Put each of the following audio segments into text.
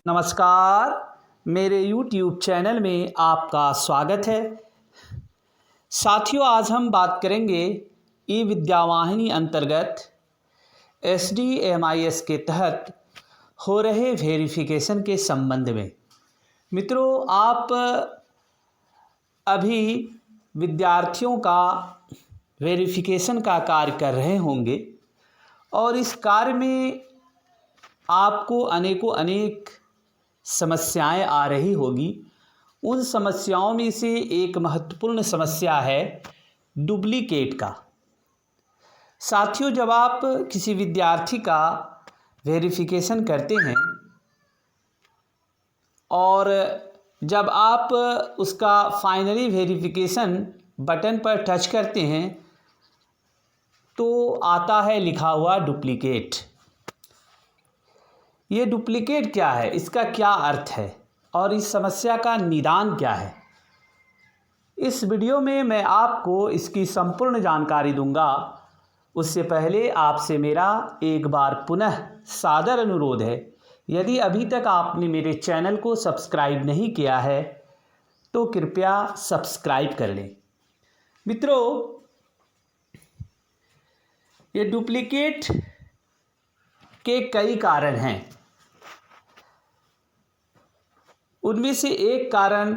नमस्कार, मेरे YouTube channel में आपका स्वागत है। साथियों, आज हम बात करेंगे ई विद्यावाहिनी अंतर्गत SDMIS के तहत हो रहे वेरिफिकेशन के संबंध में। मित्रों, आप अभी विद्यार्थियों का वेरिफिकेशन का कार्य कर रहे होंगे और इस कार्य में आपको अनेक समस्याएं आ रही होगी। उन समस्याओं में से एक महत्वपूर्ण समस्या है डुप्लीकेट का। साथियों, जब आप किसी विद्यार्थी का वेरिफिकेशन करते हैं और जब आप उसका फाइनली वेरिफिकेशन बटन पर टच करते हैं तो आता है लिखा हुआ डुप्लीकेट। ये डुप्लीकेट क्या है, इसका क्या अर्थ है और इस समस्या का निदान क्या है, इस वीडियो में मैं आपको इसकी संपूर्ण जानकारी दूंगा। उससे पहले आपसे मेरा एक बार पुनः सादर अनुरोध है, यदि अभी तक आपने मेरे चैनल को सब्सक्राइब नहीं किया है तो कृपया सब्सक्राइब कर लें। मित्रों, ये डुप्लीकेट के कई कारण हैं। उनमें से एक कारण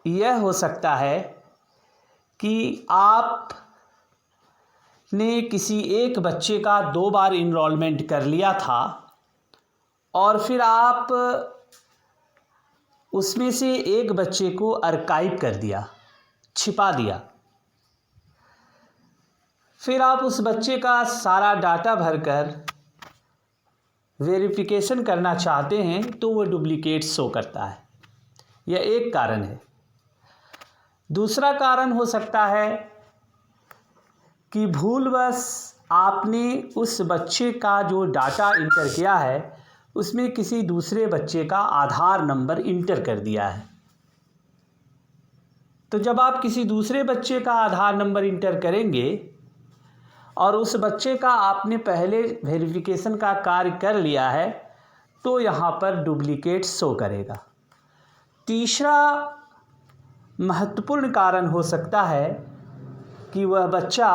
यह हो सकता है कि आपने किसी एक बच्चे का 2 बार इनरोलमेंट कर लिया था और फिर आप उसमें से एक बच्चे को आर्काइव कर दिया, छिपा दिया। फिर आप उस बच्चे का सारा डाटा भरकर वेरिफिकेशन करना चाहते हैं तो वो डुप्लीकेट शो करता है। यह एक कारण है। दूसरा कारण हो सकता है कि भूलवश आपने उस बच्चे का जो डाटा इंटर किया है उसमें किसी दूसरे बच्चे का आधार नंबर इंटर कर दिया है। तो जब आप किसी दूसरे बच्चे का आधार नंबर इंटर करेंगे और उस बच्चे का आपने पहले वेरिफिकेशन का कार्य कर लिया है तो यहाँ पर डुप्लीकेट शो करेगा। तीसरा महत्वपूर्ण कारण हो सकता है कि वह बच्चा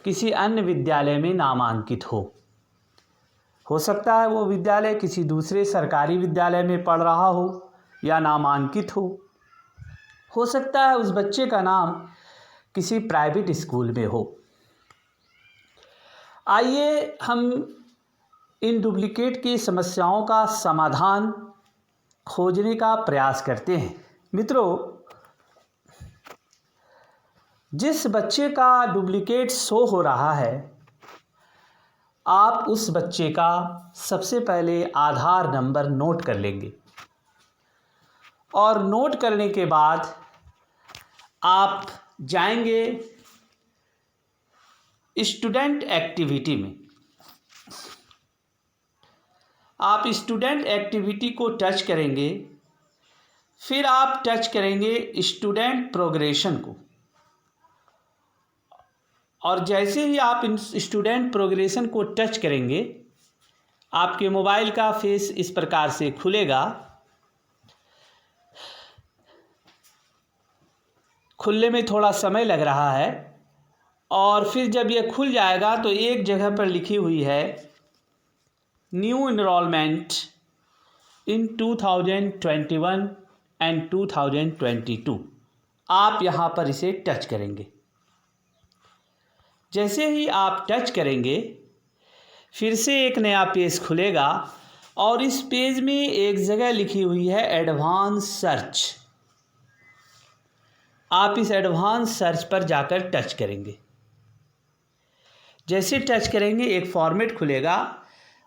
किसी अन्य विद्यालय में नामांकित हो सकता है वो विद्यालय किसी दूसरे सरकारी विद्यालय में पढ़ रहा हो या नामांकित हो सकता है उस बच्चे का नाम किसी प्राइवेट स्कूल में हो। आइए हम इन डुप्लीकेट की समस्याओं का समाधान खोजने का प्रयास करते हैं। मित्रों, जिस बच्चे का डुप्लीकेट शो हो रहा है, आप उस बच्चे का सबसे पहले आधार नंबर नोट कर लेंगे और नोट करने के बाद आप जाएंगे स्टूडेंट एक्टिविटी में। आप स्टूडेंट एक्टिविटी को टच करेंगे, फिर आप टच करेंगे स्टूडेंट प्रोग्रेशन को और जैसे ही आप स्टूडेंट प्रोग्रेशन को टच करेंगे आपके मोबाइल का फेस इस प्रकार से खुलेगा। खुलने में थोड़ा समय लग रहा है और फिर जब यह खुल जाएगा तो एक जगह पर लिखी हुई है न्यू इनरोलमेंट इन 2021 एंड 2022। आप यहाँ पर इसे टच करेंगे। जैसे ही आप टच करेंगे फिर से एक नया पेज खुलेगा और इस पेज में एक जगह लिखी हुई है एडवांस सर्च। आप इस एडवांस सर्च पर जाकर टच करेंगे। जैसे टच करेंगे एक फॉर्मेट खुलेगा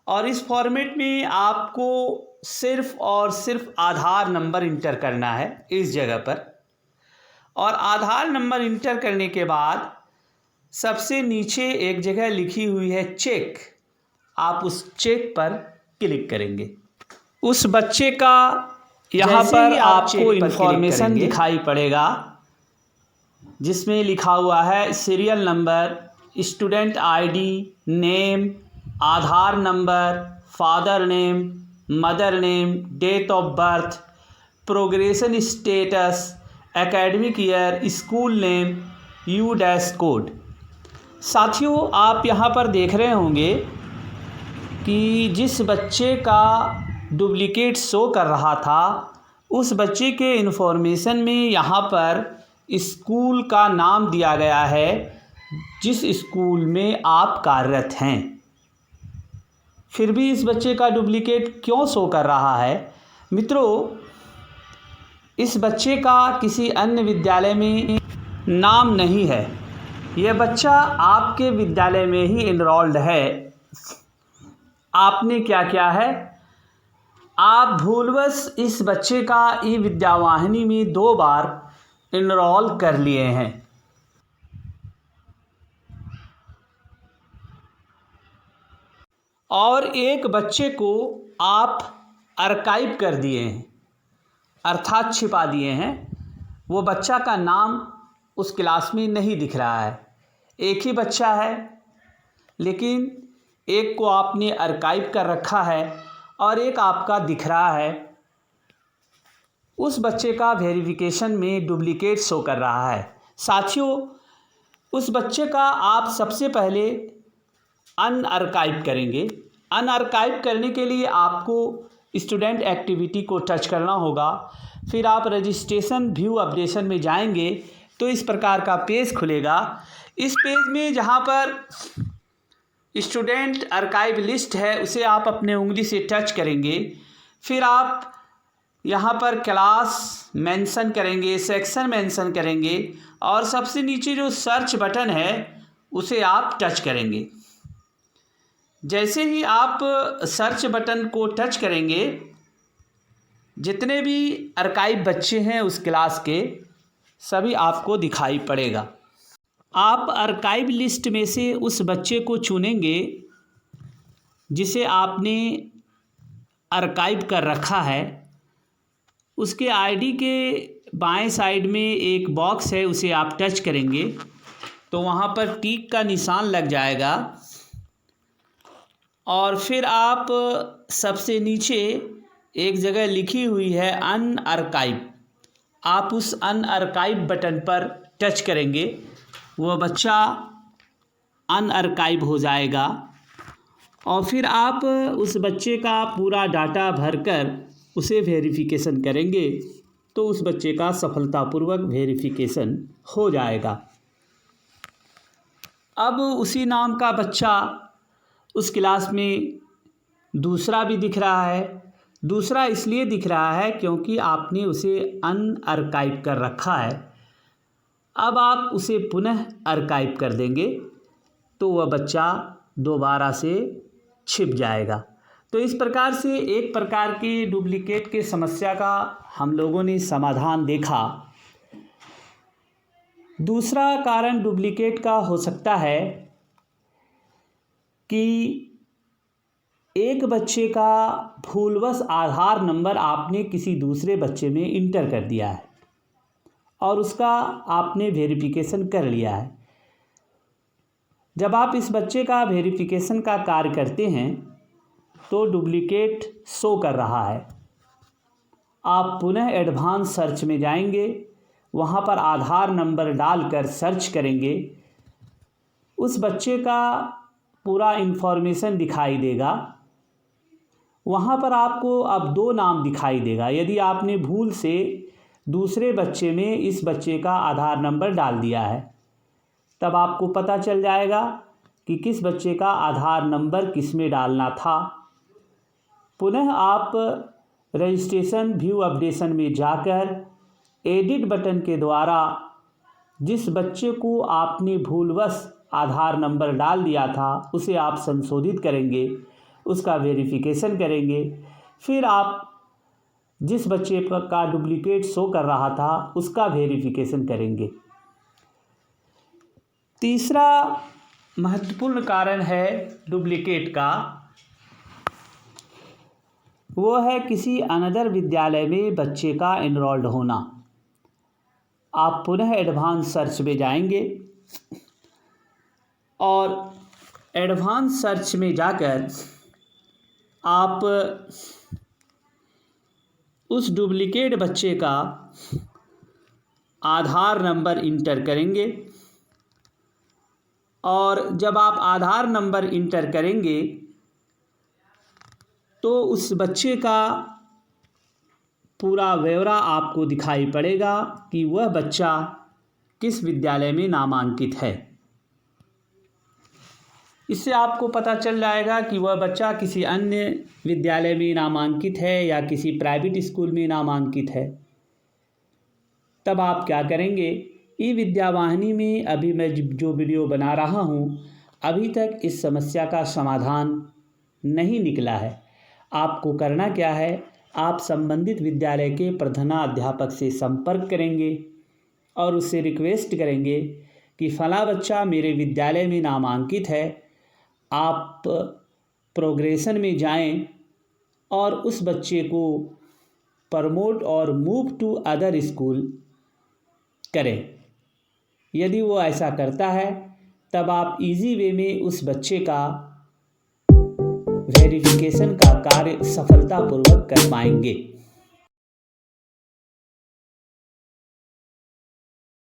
और इस फॉर्मेट में आपको सिर्फ और सिर्फ आधार नंबर इंटर करना है इस जगह पर। और आधार नंबर इंटर करने के बाद सबसे नीचे एक जगह लिखी हुई है चेक। आप उस चेक पर क्लिक करेंगे। उस बच्चे का यहाँ पर आपको इंफॉर्मेशन दिखाई पड़ेगा जिसमें लिखा हुआ है serial number, student ID, name, Aadhaar number, father name, mother name, date of birth, progression status, academic year, school name, U DISE code. साथियों, आप यहाँ पर देख रहे होंगे कि जिस बच्चे का डुप्लीकेट शो कर रहा था उस बच्चे के इन्फॉर्मेशन में यहाँ पर स्कूल का नाम दिया गया है जिस स्कूल में आप कार्यरत हैं। फिर भी इस बच्चे का डुप्लीकेट क्यों शो कर रहा है? मित्रों, इस बच्चे का किसी अन्य विद्यालय में नाम नहीं है। यह बच्चा आपके विद्यालय में ही इनरोल्ड है। आपने क्या किया है? आप भूलवश इस बच्चे का ई विद्यावाहिनी में 2 बार इनरोल कर लिए हैं। और एक बच्चे को आप आर्काइव कर दिए हैं, अर्थात छिपा दिए हैं। वो बच्चा का नाम उस क्लास में नहीं दिख रहा है। एक ही बच्चा है, लेकिन एक को आपने आर्काइव कर रखा है और एक आपका दिख रहा है। उस बच्चे का वेरिफिकेशन में डुप्लीकेट शो कर रहा है। साथियों, उस बच्चे का आप सबसे पहले अनआर्काइव करेंगे। अनआर्काइव करने के लिए आपको स्टूडेंट एक्टिविटी को टच करना होगा। फिर आप रजिस्ट्रेशन व्यू अपडेशन में जाएंगे तो इस प्रकार का पेज खुलेगा। इस पेज में जहाँ पर स्टूडेंट आर्काइव लिस्ट है उसे आप अपने उंगली से टच करेंगे। फिर आप यहाँ पर क्लास मेंशन करेंगे, सेक्शन मेंशन करेंगे और सबसे नीचे जो सर्च बटन है उसे आप टच करेंगे। जैसे ही आप सर्च बटन को टच करेंगे, जितने भी आर्काइव बच्चे हैं उस क्लास के सभी आपको दिखाई पड़ेगा। आप आर्काइव लिस्ट में से उस बच्चे को चुनेंगे जिसे आपने आर्काइव कर रखा है। उसके आईडी के बाएं साइड में एक बॉक्स है, उसे आप टच करेंगे तो वहाँ पर टिक का निशान लग जाएगा। और फिर आप सबसे नीचे एक जगह लिखी हुई है अनआर्काइव, आप उस अनआर्काइव बटन पर टच करेंगे। वह बच्चा अनआर्काइव हो जाएगा और फिर आप उस बच्चे का पूरा डाटा भरकर उसे वेरिफिकेशन करेंगे तो उस बच्चे का सफलतापूर्वक वेरिफिकेशन हो जाएगा। अब उसी नाम का बच्चा उस क्लास में दूसरा भी दिख रहा है। दूसरा इसलिए दिख रहा है क्योंकि आपने उसे अनआर्काइव कर रखा है। अब आप उसे पुनः आर्काइव कर देंगे तो वह बच्चा दोबारा से छिप जाएगा। तो इस प्रकार से एक प्रकार की डुप्लीकेट की समस्या का हम लोगों ने समाधान देखा। दूसरा कारण डुप्लीकेट का हो सकता है कि एक बच्चे का भूलवश आधार नंबर आपने किसी दूसरे बच्चे में इंटर कर दिया है और उसका आपने वेरिफिकेशन कर लिया है। जब आप इस बच्चे का वेरिफिकेशन का कार्य करते हैं तो डुप्लीकेट शो कर रहा है। आप पुनः एडवांस सर्च में जाएंगे, वहाँ पर आधार नंबर डालकर सर्च करेंगे। उस बच्चे का पूरा इन्फॉर्मेशन दिखाई देगा। वहाँ पर आपको अब 2 नाम दिखाई देगा। यदि आपने भूल से दूसरे बच्चे में इस बच्चे का आधार नंबर डाल दिया है तब आपको पता चल जाएगा कि किस बच्चे का आधार नंबर किस में डालना था। पुनः आप रजिस्ट्रेशन व्यू अपडेशन में जाकर एडिट बटन के द्वारा जिस बच्चे को आपने भूलवश आधार नंबर डाल दिया था उसे आप संशोधित करेंगे, उसका वेरिफिकेशन करेंगे। फिर आप जिस बच्चे का डुप्लीकेट शो कर रहा था उसका वेरिफिकेशन करेंगे। तीसरा महत्वपूर्ण कारण है डुप्लीकेट का, वो है किसी अनदर विद्यालय में बच्चे का एनरोल्ड होना। आप पुनः एडवांस सर्च में जाएंगे और एडवांस सर्च में जाकर आप उस डुप्लीकेट बच्चे का आधार नंबर इंटर करेंगे और जब आप आधार नंबर इंटर करेंगे तो उस बच्चे का पूरा ब्यौरा आपको दिखाई पड़ेगा कि वह बच्चा किस विद्यालय में नामांकित है। इससे आपको पता चल जाएगा कि वह बच्चा किसी अन्य विद्यालय में नामांकित है या किसी प्राइवेट स्कूल में नामांकित है। तब आप क्या करेंगे, ई विद्या वाहिनी में अभी मैं जो वीडियो बना रहा हूँ, अभी तक इस समस्या का समाधान नहीं निकला है। आपको करना क्या है, आप संबंधित विद्यालय के प्रधानाध्यापक से संपर्क करेंगे और उससे रिक्वेस्ट करेंगे कि फला बच्चा मेरे विद्यालय में नामांकित है, आप प्रोग्रेशन में जाएं और उस बच्चे को प्रमोट और मूव टू अदर स्कूल करें। यदि वो ऐसा करता है तब आप इजी वे में उस बच्चे का वेरिफिकेशन का कार्य सफलतापूर्वक कर पाएंगे।